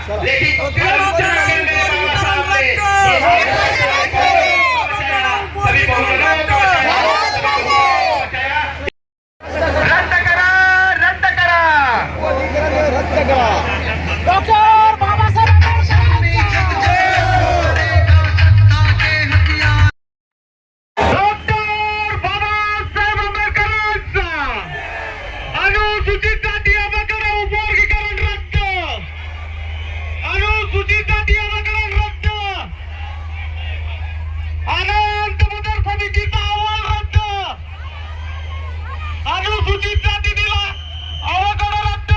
लेकिन बाबा साहब ने सभी बहुजनों का रद्द करा डॉक्टर बाबासाहेब आंबेडकरांचा अनुसूचित जाती आरक्षण उपवर्गीकरण रद्द, अनुसूचित जाती आरक्षण रद्द, अनंत मतदार समितीचा अहवाल रद्द, अनुसूचित जाती दिला आरक्षण रद्द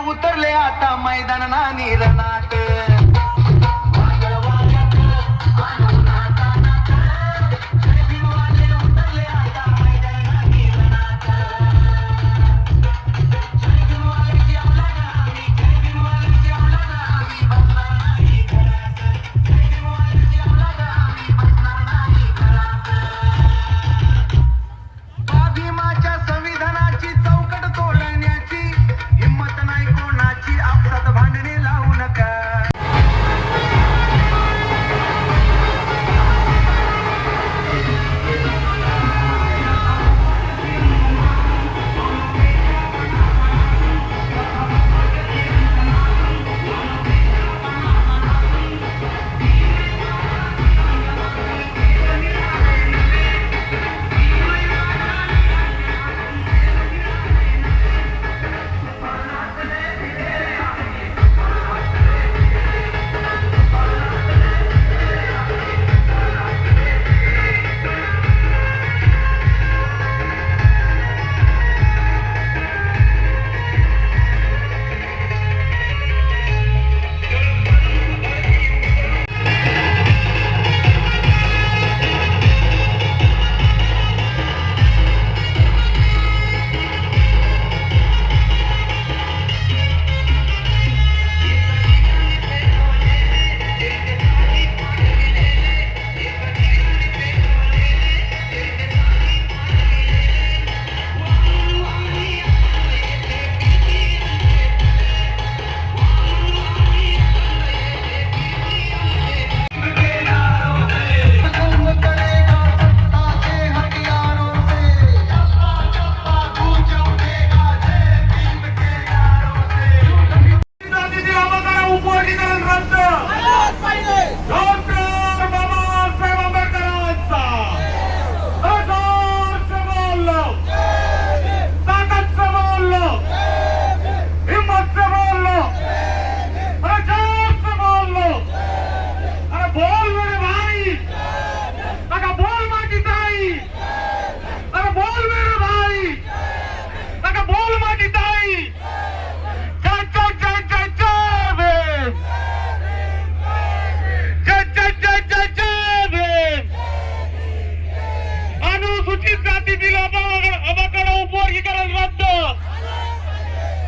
उतरले आता मैदाना निरनाट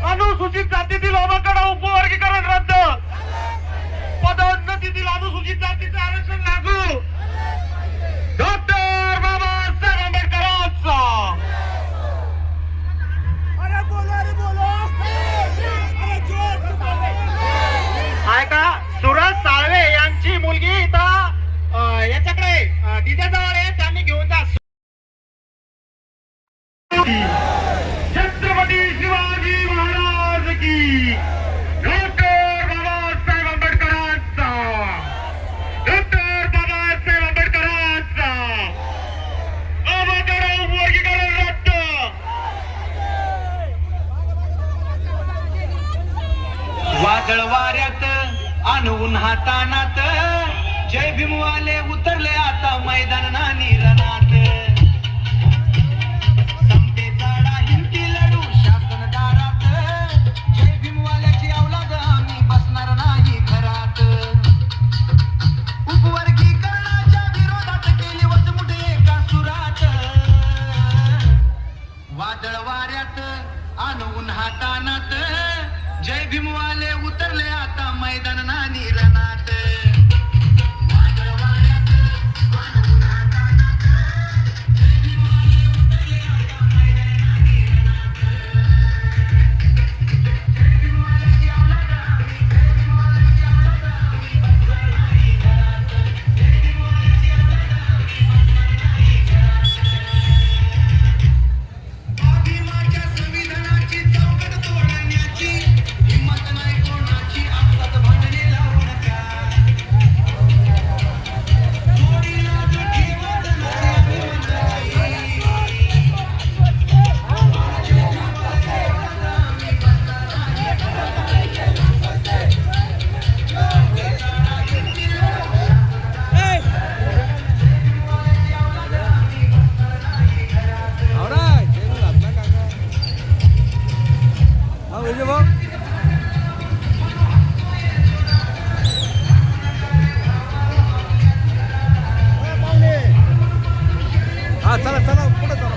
अनुसूचित जातीतील अवकाढा उपवर्गीकरण रद्द, पदोन्नतीतील अनुसूचित जातीचे आरक्षण लागू, डॉक्टर बाबासाहेब आंबेडकरांचा छत्रपती शिवाजी महाराज की, डॉक्टर बाबासाहेब आंबेडकरांचा, डॉक्टर बाबासाहेब आंबेडकरांचा अवघड वर्गीकरण रद्द. वादळ वाऱ्यात आणून हातानात जय भीमवाले उतरले आता मैदान नानी रणात. वादळ वाऱ्यात आणून हातानात जय भीमवाले उतरले आता मैदान नानी रणात. वादळ वाऱ्यात आणून हातानात जय भीमवाले उतरले आता मैदान नानी रणात. जय भीमवाल्याची औलाद आम्ही, जय भीमवाल्याची औलाद आम्ही, बसणार नाही घरात. जय भीमवाल्याची औलाद आम्ही, बसणार नाही घरात. भीमाच्या संविधानाची चौकट तोडण्याची हिम्मत नाही कोणाची, आपसात भांडणे लावू नका. थोडी लाज ठेवत नसे अभिमानाची. चला चला पुढे चला.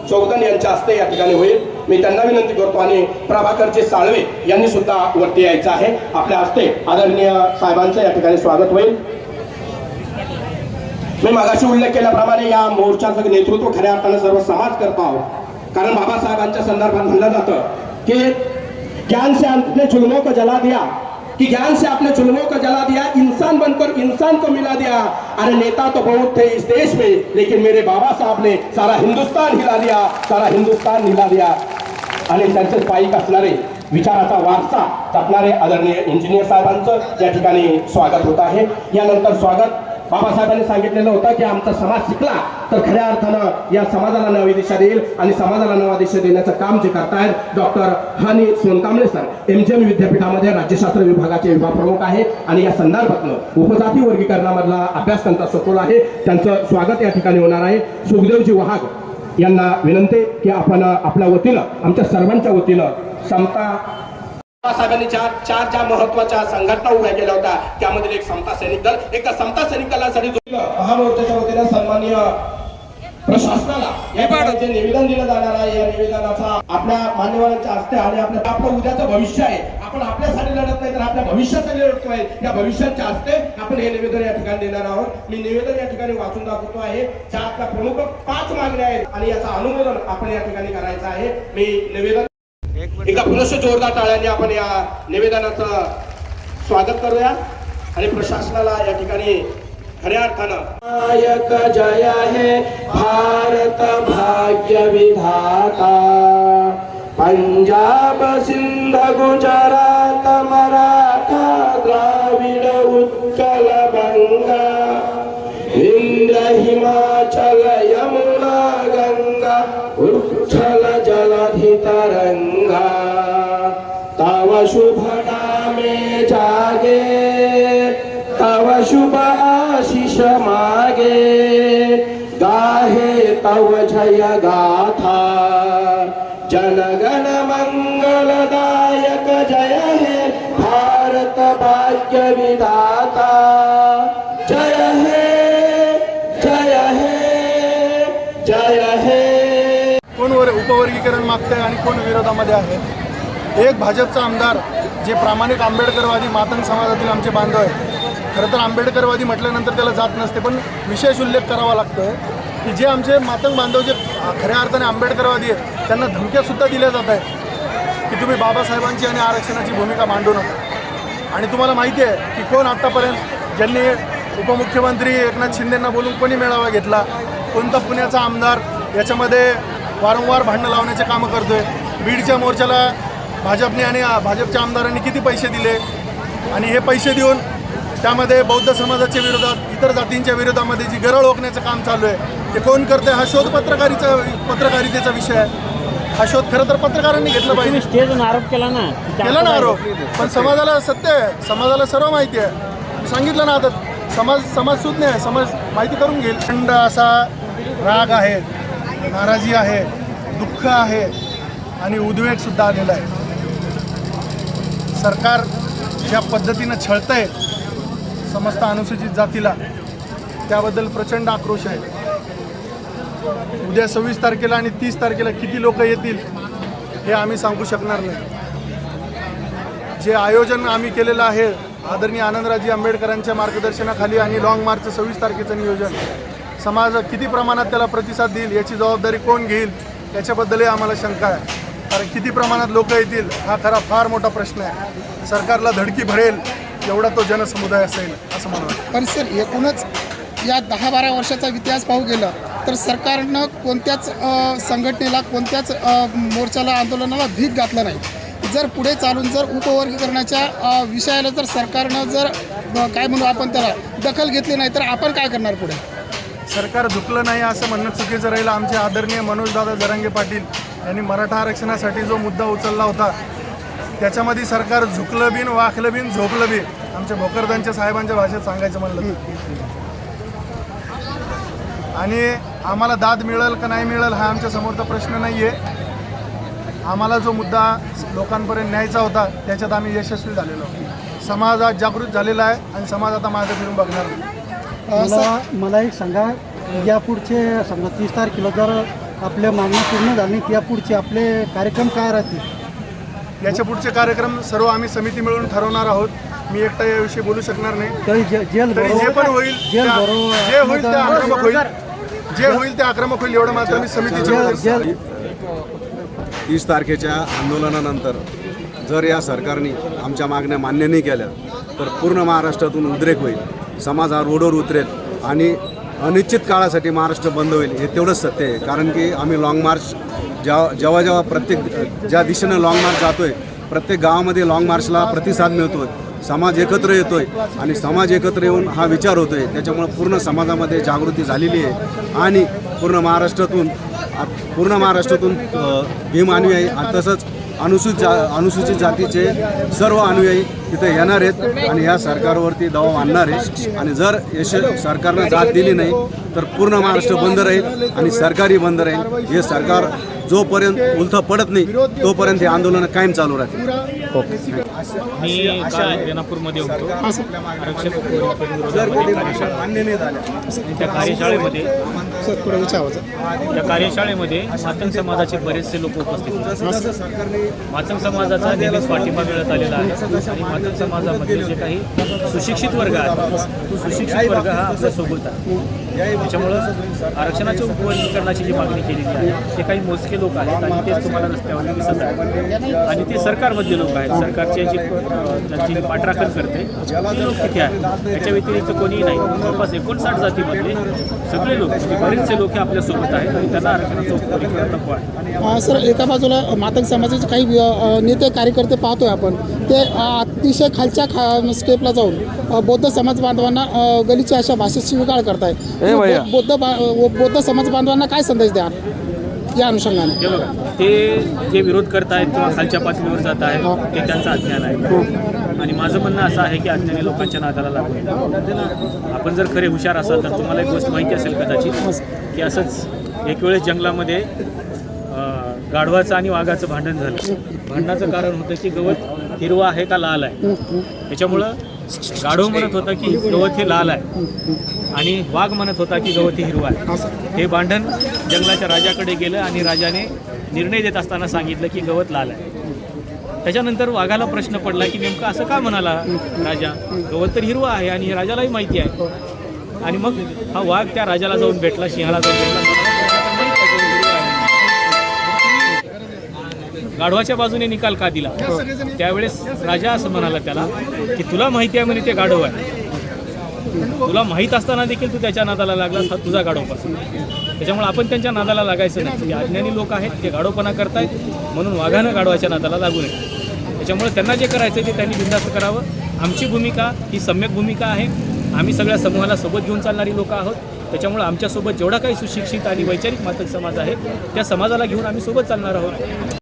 चौधन यांच्या हस्ते या ठिकाणी होईल. मी त्यांना विनंती करतो आणि प्रभाकरजी साळवे यांनी सुद्धा वरती यायचं आहे. आपल्या हस्ते आदरणीय साहेबांचं या ठिकाणी स्वागत होईल. मी मागाशी उल्लेख केल्याप्रमाणे या मोर्चाचं नेतृत्व खऱ्या अर्थाने सर्व समाज करतो आहोत. कारण बाबासाहेबांच्या संदर्भात म्हणलं जातं की ज्ञान से आपने जुल्मों को जला दिया, कि ज्ञान से आपने जुल्मों को जला दिया, इंसान बनकर इंसान को मिला दिया. अरे नेता तो बहुत थे इस देश में, लेकिन मेरे बाबा साहब ने सारा हिंदुस्तान हिला दिया, सारा हिंदुस्तान हिला दिया. आणि त्यांचे पायीक असणारे विचाराचा वारसा जपणारे आदरणीय इंजिनियर साहेबांचं या ठिकाणी स्वागत होत आहे. यानंतर स्वागत बाबासाहेबांनी सांगितलेलं होतं की आमचा समाज शिकला तर खऱ्या अर्थानं या समाजाला नवी दिशा देईल आणि समाजाला नवा दिशा देण्याचं काम जे करतायत डॉक्टर हानी सोनकांबळे सर MGM विद्यापीठामध्ये राज्यशास्त्र विभागाचे विभाग प्रमुख आहे आणि या संदर्भातलं उपजाती वर्गीकरणामधला अभ्यास त्यांचा सखोल आहे. त्यांचं स्वागत या ठिकाणी होणार आहे. सुखदेवजी वहाग यांना विनंती की आपण आपल्या वतीनं आमच्या सर्वांच्या वतीनं समता बाबासाहेबांनी चार ज्या महत्वाच्या संघटना उभ्या केल्या होत्या त्यामधील एक समता सैनिक दल, एका समता सैनिक दलासाठी महामोर्चाच्या वतीने सन्माननीय प्रशासनाला या जे निवेदन दिलं जाणार आहे या निवेदनाचा आपल्या मान्यवरांच्या हस्ते आणि आपलं उद्याचं भविष्य आहे. आपण आपल्यासाठी लढत नाही तर आपल्या भविष्यासाठी लढतोय. या भविष्याच्या हस्ते आपण हे निवेदन या ठिकाणी देणार आहोत. मी निवेदन या ठिकाणी वाचून दाखवतो आहे. ज्यातल्या प्रमुख 5 मागण्या आहेत आणि याचं अनुमोदन आपण या ठिकाणी करायचं आहे. मी निवेदन एकदा पुनश्च जोरदार टाळ्यांनी आपण या निवेदनाचं स्वागत करूया आणि प्रशासनाला या ठिकाणी खऱ्या अर्थानं नायक जय हे भारत भाग्य विधाता, पंजाब सिंध गुजरात मराठा द्राविड उत्कल बंगा, विंध्य हिमाचल यमुना गंगा उच्छल जलध तरंगा तव शुभ नामे जागे तव शुभ आशीष मागे गाहे तव जय गाथा जनगण मंगलदायक जय हे भारत भाग्य विधाता जय हे जय हे जय हे. कोण उपवर्गीकरण मागतंय आणि कोण विरोधामध्ये आहे. एक भाजपचा आमदार जे प्रामाणिक आंबेडकरवादी मातंग समाजातील आमचे बांधव आहेत. खरं तर आंबेडकरवादी म्हटल्यानंतर त्याला जात नसते, पण विशेष उल्लेख करावा लागतोय की जे आमचे मातंग बांधव जे खऱ्या अर्थाने आंबेडकरवादी आहेत त्यांना धमक्यासुद्धा दिल्या जात आहेत की तुम्ही बाबासाहेबांची आणि आरक्षणाची भूमिका मांडू नका. आणि तुम्हाला माहिती आहे की कोण आत्तापर्यंत ज्यांनी उपमुख्यमंत्री एकनाथ शिंदेंना बोलून कोणी मेळावा घेतला, कोणता पुण्याचा आमदार याच्यामध्ये वारंवार भांडणं लावण्याचे कामं करतोय. बीडच्या मोर्चाला भाजपने आणि भाजपच्या आमदारांनी किती पैसे दिले आणि हे पैसे देऊन त्यामध्ये बौद्ध समाजाच्या विरोधात इतर जातींच्या विरोधामध्ये जी गरळ ओकण्याचं काम चालू आहे ते कोण करतंय हा शोध पत्रकारितेचा विषय आहे. हा शोध खरं तर पत्रकारांनी घेतलं पाहिजे. स्टेजवर आरोप केला ना आरोप, पण समाजाला सत्य आहे, समाजाला सर्व माहिती आहे. सांगितलं ना आता समाज सुज्ञ आहे, समाज माहिती करून घेईल. थंड असा राग आहे, नाराजी आहे, दुःख आहे आणि उद्वेगसुद्धा आलेला आहे. सरकार ज्या पद्धतीनं छळतंय समस्त अनुसूचित जातीला त्याबद्दल प्रचंड आक्रोश आहे. उद्या 26 तारखेला आणि 30 तारखेला किती लोक येतील हे आम्ही सांगू शकणार नाही. जे आयोजन आम्ही केलेलं आहे आदरणीय आनंदराजी आंबेडकरांच्या मार्गदर्शनाखाली आणि लॉंग मार्च 26 तारखेचं नियोजन, समाज किती प्रमाणात त्याला प्रतिसाद देईल याची जबाबदारी कोण घेईल याच्याबद्दलही आम्हाला शंका आहे. कारण किती प्रमाणात लोक येतील हा खरा फार मोठा प्रश्न आहे. सरकारला धडकी भरेल एवढा तो जनसमुदाय असेल असं मला वाटतं. पण सर एकूणच या 10-12 वर्षाचा इतिहास पाहू गेला तर सरकारनं कोणत्याच संघटनेला कोणत्याच मोर्चाला आंदोलनाला भीक घातलं नाही. जर पुढे चालून जर उपवर्गीकरणाच्या विषयाला जर सरकारनं जर काय म्हणू आपण त्याला दखल घेतली नाही तर आपण काय करणार पुढे. सरकार झुकलं नाही असं म्हणणं चुकीचं राहिलं. आमचे आदरणीय मनोजदादा जरांगे पाटील यांनी मराठा आरक्षणासाठी जो मुद्दा उचलला होता त्याच्यामध्ये सरकार झुकलं बिन, वाकलं बिन, झोपलं बी, आमच्या भोकरदांच्या साहेबांच्या भाषेत सांगायचं म्हणलं. आणि आम्हाला दाद मिळेल का नाही मिळेल हा आमच्या समोरचा प्रश्न नाही आहे. आम्हाला जो मुद्दा लोकांपर्यंत न्यायचा होता त्याच्यात आम्ही यशस्वी झालेलो आहोत. समाज आज जागृत झालेला आहे आणि समाज आता मागे फिरून बघणार नाही. मला एक सांगा, या पुढचे समजा 30 तारखेला जर आपल्या मागणी पूर्ण झाली की या पुढचे आपले कार्यक्रम काय राहतील. याच्या पुढचे कार्यक्रम सर्व आम्ही समिती मिळून ठरवणार आहोत. मी एकटा याविषयी बोलू शकणार नाही. तरी जे पण होईल जे होईल ते आक्रमक होईल, जे होईल ते आक्रमक होईल एवढं मात्र मी समितीच्या 30 तारखेच्या आंदोलनानंतर जर या सरकारने आमच्या मागण्या मान्य नाही केल्या तर पूर्ण महाराष्ट्रातून उद्रेक होईल. समाज हा रोडवर उतरेल आणि अनिश्चित काळासाठी महाराष्ट्र बंद होईल हे तेवढंच सत्य आहे. कारण की आम्ही लाँग मार्च जेव्हा प्रत्येक ज्या दिशेनं लाँग मार्च जातोय प्रत्येक गावामध्ये लाँग मार्चला प्रतिसाद मिळतो, समाज एकत्र येतोय आणि समाज एकत्र येऊन हा विचार होतोय. त्याच्यामुळे पूर्ण समाजामध्ये जागृती झालेली आहे आणि पूर्ण महाराष्ट्रातून भीम अनुयायी आणि तसंच अनुसूचित जातीचे सर्व अनुयायी तिथे येणार आहेत आणि या सरकारवरती दबाव आणणार आहे. आणि जर सरकारनं साथ दिली नाही तर पूर्ण महाराष्ट्र बंद राहील आणि सरकारही बंद राहील. हे सरकार जोपर्यंत उलथं पडत नाही तोपर्यंत हे आंदोलन कायम चालू राहते. मी रेणापूरमध्ये होतो. आरक्षण त्या कार्यशाळेमध्ये मातंग समाजाचे बरेचसे लोक उपस्थित होते. मातंग समाजाचा नेहमीच पाठिंबा मिळत आलेला आहे आणि मातंग समाजामध्ये जे काही सुशिक्षित वर्ग आहे तो सुशिक्षित वर्ग हा आपल्यासोबत आहे. त्याच्यामुळं आरक्षणाच्या उपवर्गीकरणाची जी मागणी केलेली आहे ते काही मोजके लोक आहेत आणि तेच तुम्हाला रस्त्यावर दिसत आहे आणि ते सरकारमधले लोक आहेत. सरकारचे त्यांची पाठराखण करते ते लोक तिथे आहेत. त्याच्या व्यतिरिक्त कोणीही नाही. जवळपास 59 जातीमधले सगळे लोक बरेचसे लोक आपल्यासोबत आहेत आणि त्यांना आरक्षणाचं उपवर्गीकरण नको आहे. सर एका बाजूला मातंग समाजाचे काही नेते कार्यकर्ते पाहतोय आपण ते अतिशय खालच्या स्टेपला जाऊन बौद्ध समाज बांधवांना गलीच्या अशा भाषेत शिवीगाळ करताय. बौद्ध समाज बांधवांना काय संदेश द्या. या अनुषंगाने? हे बघा, ते जे विरोध करत आहेत किंवा खालच्या पातळीवर जात आहेत ते त्यांचं अज्ञान आहे. आणि माझं म्हणणं असं आहे की अज्ञानी लोकांच्या नादाला लागू नये. आपण जर खरे हुशार असाल तर तुम्हाला एक गोष्ट माहिती असेल कदाचित की असंच एक वेळेस जंगलामध्ये गाढवाचं आणि वाघाचं भांडण झालं. भांडणाचं कारण होतं की गवत हिरवं आहे का लाल आहे. त्याच्यामुळं गाढव म्हणत होता की गवत हे लाल आहे आणि वाघ म्हणत होता की गवत हे हिरवं आहे. हे भांडण जंगलाच्या राजाकडे गेलं आणि राजाने निर्णय देत असताना सांगितलं की गवत लाल आहे. त्याच्यानंतर वाघाला प्रश्न पडला की नेमकं असं का म्हणाला राजा, गवत तर हिरवं आहे आणि हे राजालाही माहिती आहे. आणि मग हा वाघ त्या राजाला जाऊन भेटला, सिंहाला जाऊन भेटला. गाढवाच्या बाजूने निकाल का दिला? त्यावेळेस राजा असं म्हणाला त्याला की तुला माहिती आहे म्हणे ते गाढव आहे, तुला माहीत असताना देखील तू त्याच्या नादाला लागलास, हा तुझा गाढवपासून. त्याच्यामुळे आपण त्यांच्या नादाला लागायचं नाही. ते अज्ञानी लोक आहेत, ते गाढवपणा करतायत, म्हणून वाघानं गाढवाच्या नादाला लागू नये. त्याच्यामुळे त्यांना जे करायचं ते त्यांनी बिनधास्त करावं. आमची भूमिका ही सम्यक भूमिका आहे. आम्ही सगळ्या समूहाला सोबत घेऊन चालणारी लोक आहोत. त्याच्यामुळे आमच्यासोबत जेवढा काही सुशिक्षित आणि वैचारिक मातक समाज आहे त्या समाजाला घेऊन आम्ही सोबत चालणार आहोत.